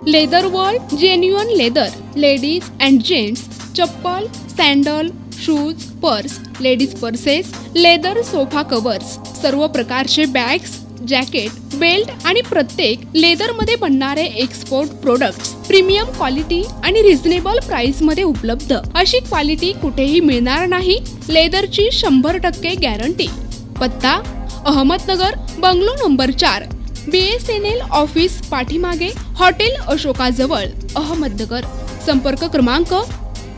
Leather world genuine leather ladies and gents chappal, sandal, shoes, purse, ladies purses, leather sofa covers, सर्व प्रकारचे bags, jacket, belt आणि प्रत्येक लेदरमध्ये बनणारे एक्सपोर्ट प्रोडक्ट्स प्रीमियम क्वालिटी आणि reasonable price मध्ये उपलब्ध। अशी क्वालिटी कुठेही मिळणार नाही। लेदरची 100% गॅरंटी। पत्ता Ahmednagar, bungalow number 4, BSNL office पाठीमागे, हॉटेल अशोकाजवळ, अहमदनगर। संपर्क क्रमांक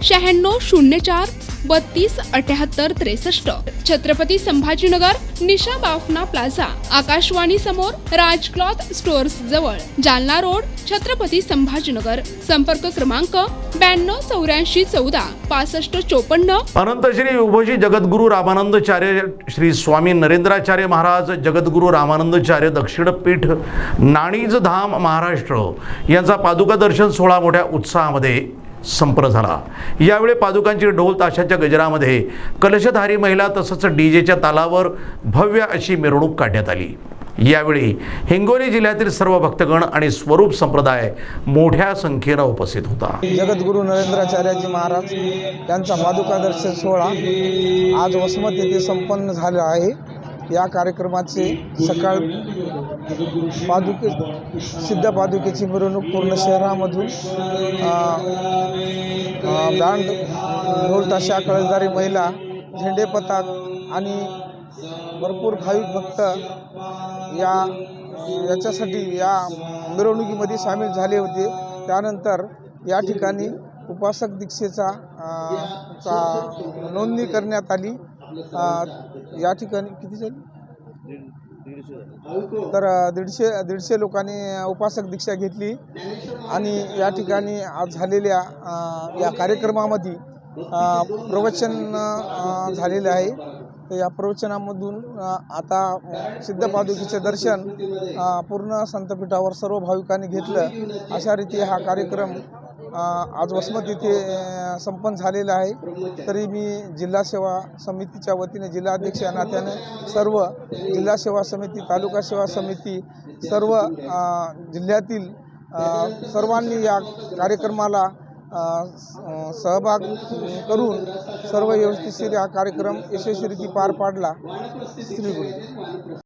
9604 32 78 63। छत्रपती संभाजीनगर, निशा बाफना प्लाझा, आकाशवाणी समोर, राज क्लॉथ स्टोअर्स जवळ, जालना रोड, छत्रपती संभाजीनगर। संपर्क क्रमांक 92 84 14 65 54। अनंत श्री उभोजी जगद्गुरु रामानंदाचार्य श्री स्वामी नरेंद्राचार्य महाराज जगद्गुरु रामानंदाचार्य दक्षिण पीठ नाणीज धाम महाराष्ट्र यांचा पादुका दर्शन सोहळा मोठ्या उत्साहामध्ये संपन्न झाला। यावेळी पादुकांची ढोल ताशाच्या गजरामध्ये कलशधारी महिला तसंच डीजेच्या तालावर भव्य अशी मिरवणूक काढण्यात आली। यावेळी हिंगोली जिल्ह्यातील सर्व भक्तगण आणि स्वरूप संप्रदाय मोठ्या संख्येने उपस्थित होता। जगद्गुरु नरेंद्राचार्यजी महाराज यांचा पादुका दर्शन सोहळा आज वसमत येथे संपन्न झाला आहे। या कार्यक्रमाचे सकाळ सिद्ध पादुकेची मिरवणूक पूर्ण शहरामधून बँड, ढोल ताशा, कळसधारी महिला, झेंडे पताक आणि भरपूर भाविक भक्त याच्यासाठी या मिरवणुकीमध्ये सामील झाले होते। त्यानंतर या ठिकाणी उपासक दीक्षेचा नोंदणी करण्यात आली। या ठिकाणी किती झाली तर 150 लोकांनी उपासक दीक्षा घेतली आणि या ठिकाणी आज झालेल्या या कार्यक्रमामध्ये प्रवचन झालेले आहे। तर या प्रवचनामधून आता सिद्ध पादुकेचे दर्शन पूर्ण संतपीठावर सर्व भाविकांनी घेतलं। अशा रीती हा कार्यक्रम आज वसमत येथे संपन्न झालेला आहे। तरी मी जिल्हा सेवा समितीच्या वतीने जिल्हाध्यक्ष या नात्याने सर्व जिल्हा सेवा समिती, तालुका सेवा समिती, सर्व जिल्ह्यातील सर्वांनी या कार्यक्रमाला सहभाग करून सर्व व्यवस्थितशीर हा कार्यक्रम यशस्वीरित्या पार पाडला। श्री गुरु।